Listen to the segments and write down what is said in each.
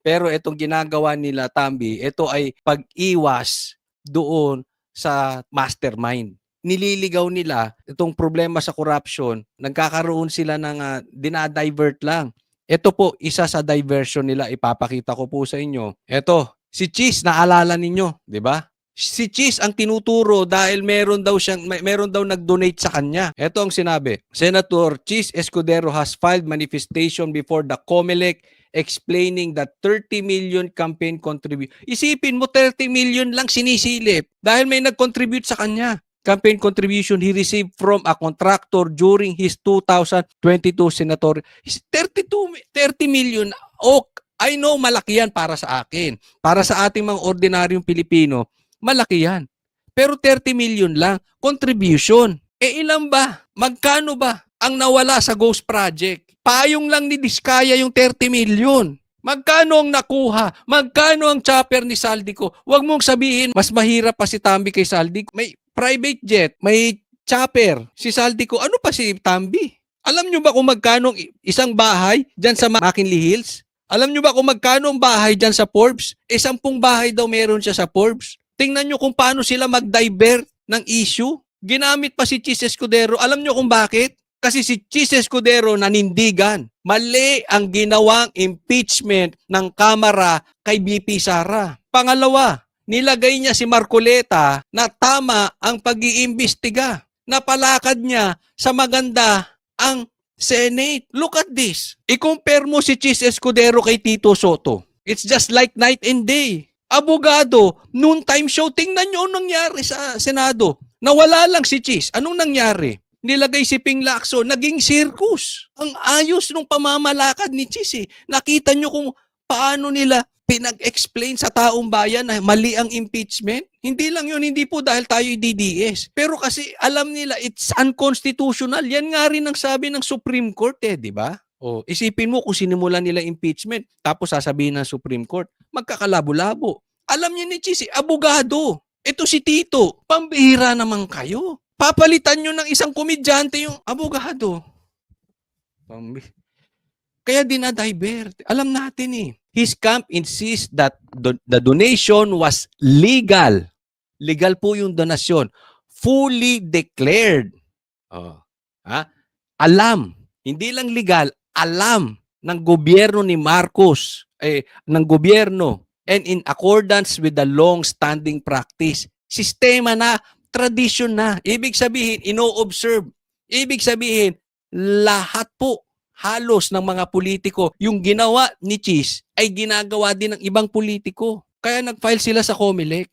Pero itong ginagawa nila, Tambi, ito ay pag-iwas doon sa mastermind. Nililigaw nila itong problema sa corruption, nagkakaroon sila ng dinadivert lang. Ito po, isa sa diversion nila, ipapakita ko po sa inyo. Ito, si Cheese, naalala ninyo, di ba? Si Cheese ang tinuturo dahil meron daw nag-donate sa kanya. Ito ang sinabi. Senator Cheese Escudero has filed manifestation before the COMELEC explaining that 30 million campaign contribution. Isipin mo, 30 million lang sinisilip dahil may nag-contribute sa kanya. Campaign contribution he received from a contractor during his 2022 senator. 30 million. Oh, I know malaki yan para sa akin. Para sa ating mga ordinaryong Pilipino, malaki yan. Pero 30 million lang, contribution. Ilan ba? Magkano ba ang nawala sa Ghost Project? Payong lang ni Diskaya yung 30 million. Magkano ang nakuha? Magkano ang chopper ni Saldico? Huwag mong sabihin, mas mahirap pa si Tambi kay Saldico. May private jet, may chopper. Si Saldico, ano pa si Tambi? Alam nyo ba kung magkano isang bahay dyan sa McKinley Hills? Alam nyo ba kung magkano ang bahay dyan sa Forbes? 10 bahay daw meron siya sa Forbes. Tingnan nyo kung paano sila mag-divert ng issue. Ginamit pa si Cheese Escudero. Alam nyo kung bakit? Kasi si Cheese Escudero nanindigan. Mali ang ginawang impeachment ng Kamara kay BP Sara. Pangalawa, nilagay niya si Marcoleta na tama ang pag-iimbestiga. Napalakad niya sa maganda ang Senate. Look at this. I-compare mo si Cheese Escudero kay Tito Soto. It's just like night and day. Abogado, noontime show. Tingnan nyo anong nangyari sa Senado. Nawala lang si Cheese. Anong nangyari? Nilagay si Ping Lacson, naging circus. Ang ayos nung pamamalakad ni Cheese. Nakita nyo kung paano nila pinag-explain sa taong bayan na mali ang impeachment? Hindi lang yun, hindi po dahil tayo DDS. Pero kasi alam nila it's unconstitutional. Yan nga rin ang sabi ng Supreme Court di ba? O, isipin mo kung sinimulan nila impeachment, tapos sasabihin ng Supreme Court, magkakalabo-labo. Alam niyo ni Cheese, abogado. Ito si Tito, pambihira naman kayo. Papalitan nyo ng isang komedyante yung abogado. Kaya dinadivert. Alam natin His camp insists that the donation was legal. Legal po yung donasyon. Fully declared. Alam. Hindi lang legal, alam ng gobyerno ni Marcos, ng gobyerno, and in accordance with the long-standing practice. Sistema na, tradition na. Ibig sabihin, ino-observe. Ibig sabihin, lahat po, halos ng mga politiko, yung ginawa ni Cheese ay ginagawa din ng ibang politiko. Kaya nag-file sila sa COMELEC.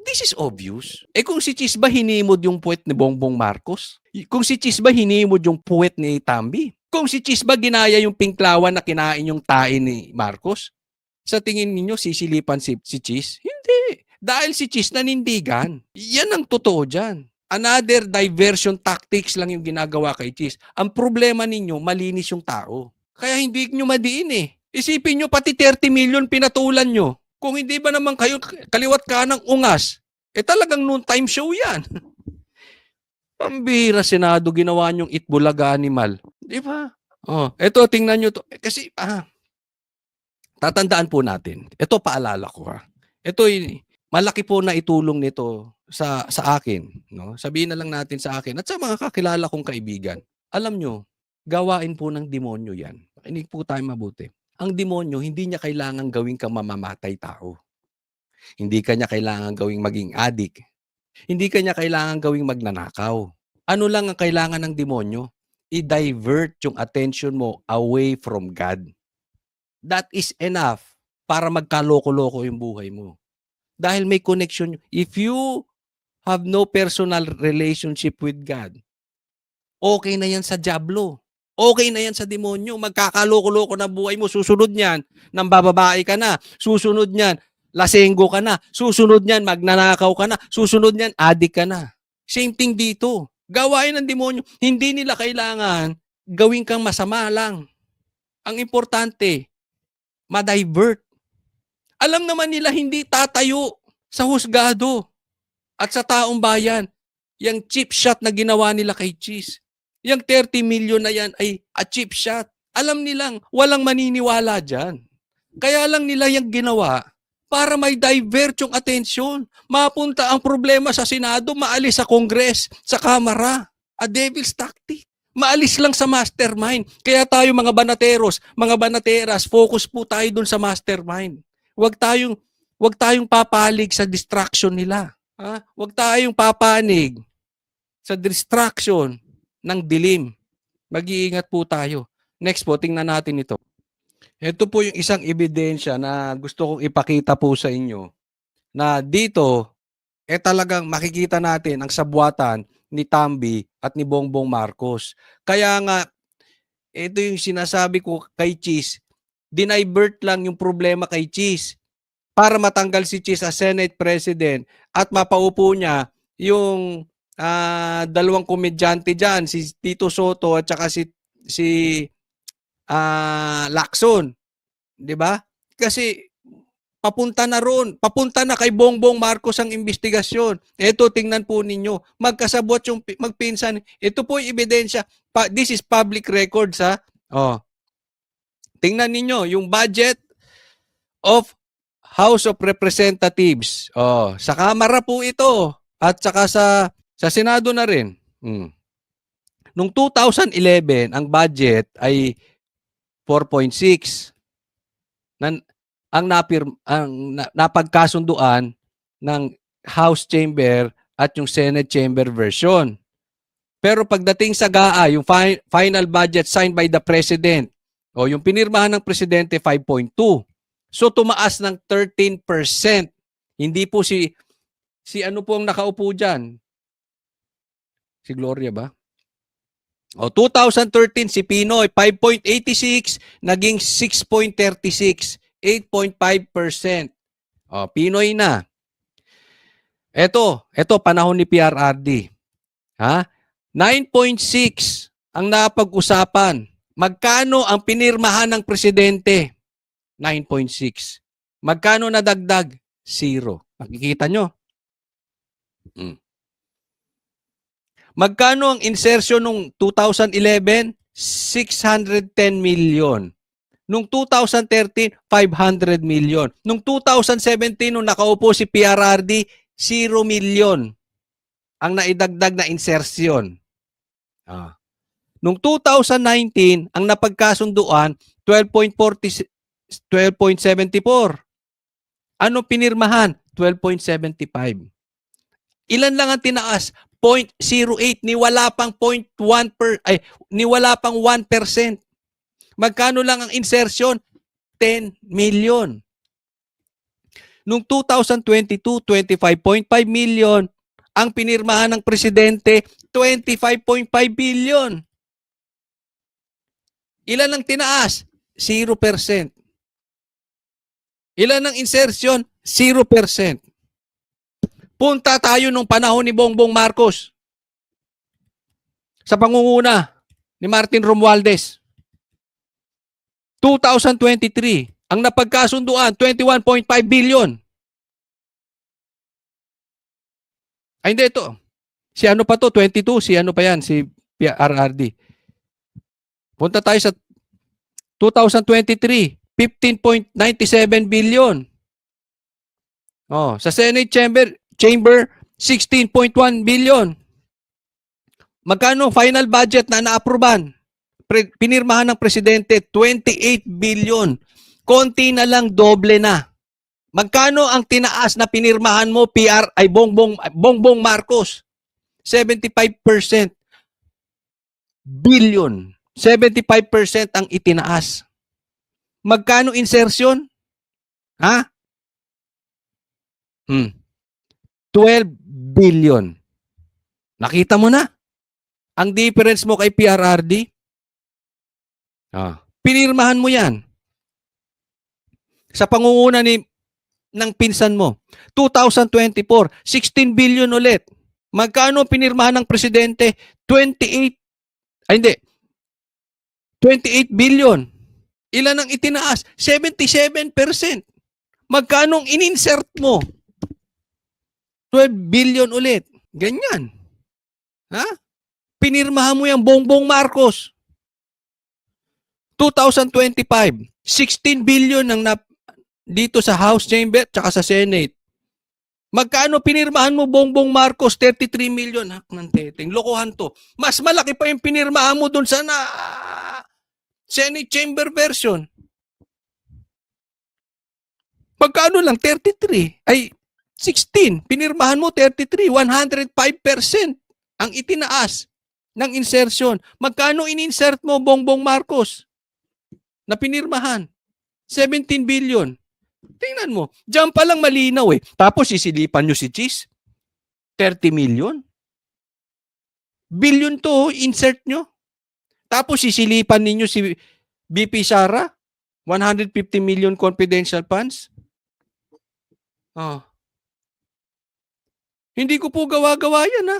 This is obvious. Kung si Cheese ba hinimod yung puwet ni Bongbong Marcos? Kung si Cheese ba hinimod yung puwet ni Tambi? Kung si Cheese ba ginaya yung pinklawan na kinain yung tae ni Marcos? Sa tingin niyo sisilipan si Cheese? Hindi. Dahil si Cheese nanindigan. Yan ang totoo dyan. Another diversion tactics lang yung ginagawa kay Cheese. Ang problema ninyo, malinis yung tao. Kaya hindi nyo madiin Isipin nyo, pati 30 million pinatulan nyo. Kung hindi ba naman kayo kaliwat kanang ungas, talagang noontime show yan. Pambihira, Senado, ginawa nyong Itbulaga animal. Di ba? Ito, tingnan nyo to. Kasi, tatandaan po natin. Ito, paalala ko Ito, malaki po na itulong nito sa akin. No? Sabihin na lang natin sa akin at sa mga kakilala kong kaibigan. Alam nyo, gawain po ng demonyo yan. Pakinig po tayo mabuti. Ang demonyo, hindi niya kailangan gawing kang mamamatay tao. Hindi kanya kailangan gawing maging adik. Hindi kanya kailangan gawing magnanakaw. Ano lang ang kailangan ng demonyo? I-divert yung attention mo away from God. That is enough para magkaloko-loko yung buhay mo. Dahil may connection. If you have no personal relationship with God, okay na yan sa dyablo. Okay na yan sa demonyo. Magkakaloko-loko na buhay mo. Susunod niyan, nambababae ka na. Susunod niyan, lasenggo ka na. Susunod niyan, magnanakaw ka na. Susunod niyan, adik ka na. Same thing dito. Gawain ng demonyo. Hindi nila kailangan gawin kang masama lang. Ang importante, ma-divert. Alam naman nila hindi tatayo sa husgado at sa taong bayan. Yung cheap shot na ginawa nila kay Cheese. Yung 30 million na yan ay a cheap shot. Alam nilang walang maniniwala dyan. Kaya lang nila yung ginawa para may divert yung atensyon. Mapunta ang problema sa Senado, maalis sa Congress, sa Kamara. A devil's tactic. Maalis lang sa mastermind. Kaya tayo mga banateros, mga banateras, focus po tayo dun sa mastermind. Huwag tayong papalig sa distraction nila. Ha? Huwag tayong papanig sa distraction ng dilim. Mag-iingat po tayo. Next po, tingnan natin ito. Ito po yung isang ebidensya na gusto kong ipakita po sa inyo na dito, talagang makikita natin ang sabwatan ni Tambi at ni Bongbong Marcos. Kaya nga, ito yung sinasabi ko kay Cheese, dinivert lang yung problema kay Cheese para matanggal si Cheese as Senate President at mapaupo niya yung dalawang komedyante dyan, si Tito Soto at saka si Lacson. 'Di ba? Kasi papunta na ron, papunta na kay Bongbong Marcos ang investigasyon. Ito, tingnan po ninyo, magkasabot yung magpinsan. Ito po yung ebidensya. This is public records, ha? Oh. Tingnan ninyo, yung budget of House of Representatives. Oh, sa Kamara po ito at saka sa Senado na rin. Noong 2011, ang budget ay 4.6. Ang napagkasunduan ng House Chamber at yung Senate Chamber version. Pero pagdating sa GAA, yung final budget signed by the President, o yung pinirmahan ng Presidente, 5.2. So tumaas ng 13%. Hindi po si ano po ang nakaupo dyan? Si Gloria ba? O 2013 si Pinoy, 5.86, naging 6.36. 8.5%. O, Pinoy na. Ito panahon ni PRRD. Ha? 9.6 ang napag-usapan. Magkano ang pinirmahan ng presidente? 9.6. Magkano nadagdag? 0. Makikita nyo. Magkano ang insertion nung 2011? 610 million. Nung 2013, 500 million. Nung 2017, nung nakaupo si PRRD, 0 million ang naidagdag na insertion. Nung 2019, ang napagkasunduan, 12.74. Ano pinirmahan? 12.75. Ilan lang ang tinaas? 0.08, niwala pang 1%. Magkano lang ang insertion? 10 million. Noong 2022, 25.5 million. Ang pinirmahan ng presidente, 25.5 billion. Ilan ang tinaas? 0%. Ilan ang insertion? 0%. Punta tayo nung panahon ni Bongbong Marcos sa pangunguna ni Martin Romualdez. 2023, ang napagkasunduan, 21.5 billion. Ay, hindi ito. Si ano pa to? 22. Si ano pa yan? Si PRRD. Punta tayo sa 2023, 15.97 billion. Oh, sa Senate Chamber 16.1 billion. Magkano final budget na naapruban? Pinirmahan ng presidente, 28 billion. Konti na lang, doble na. Magkano ang tinaas na pinirmahan mo, Bongbong Marcos? 75%. Billion. 75% ang itinaas. Magkano insertion? Ha? 12 billion. Nakita mo na? Ang difference mo kay PRRD? Pinirmahan mo yan. Sa pangunguna ng pinsan mo. 2024, 16 billion ulit. Magkano pinirmahan ng presidente? 28 billion. Ilan ang itinaas? 77%. Magkano ang in-insert mo? 12 billion ulit. Ganyan. Ha? Pinirmahan mo yung Bongbong Marcos. 2025, 16 billion ang dito sa House Chamber tsaka sa Senate. Magkano pinirmahan mo, Bongbong Marcos? 33 million. Hak ng teteng. Lokohan to. Mas malaki pa yung pinirmahan mo dun sa Senate Chamber version. Magkano lang? 33. Ay, 16. Pinirmahan mo 33. 105% ang itinaas ng insertion. Magkano in-insert mo, Bongbong Marcos? Na pinirmahan? 17 billion. Tingnan mo. Diyan pa lang malinaw eh. Tapos sisilipan nyo si Cheese. 30 million. Billion to, insert nyo. Tapos sisilipan ninyo si BP Sara. 150 million confidential funds. Oh. Hindi ko po gawa-gawa yan ha.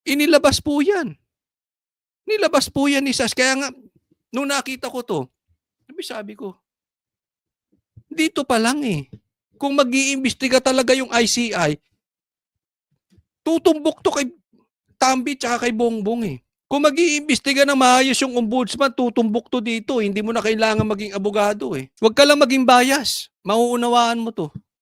Inilabas po yan. Nilabas po yan ni Sas. Kaya nga, nung nakita ko to, sabi ko, dito pa lang eh. Kung mag-iimbestiga talaga yung ICI, tutumbok to kay Tambi tsaka kay Bongbong eh. Kung mag-iimbestiga na maayos yung ombudsman, tutumbok to dito. Hindi mo na kailangan maging abogado eh. Huwag ka lang maging bias. Mauunawaan mo to.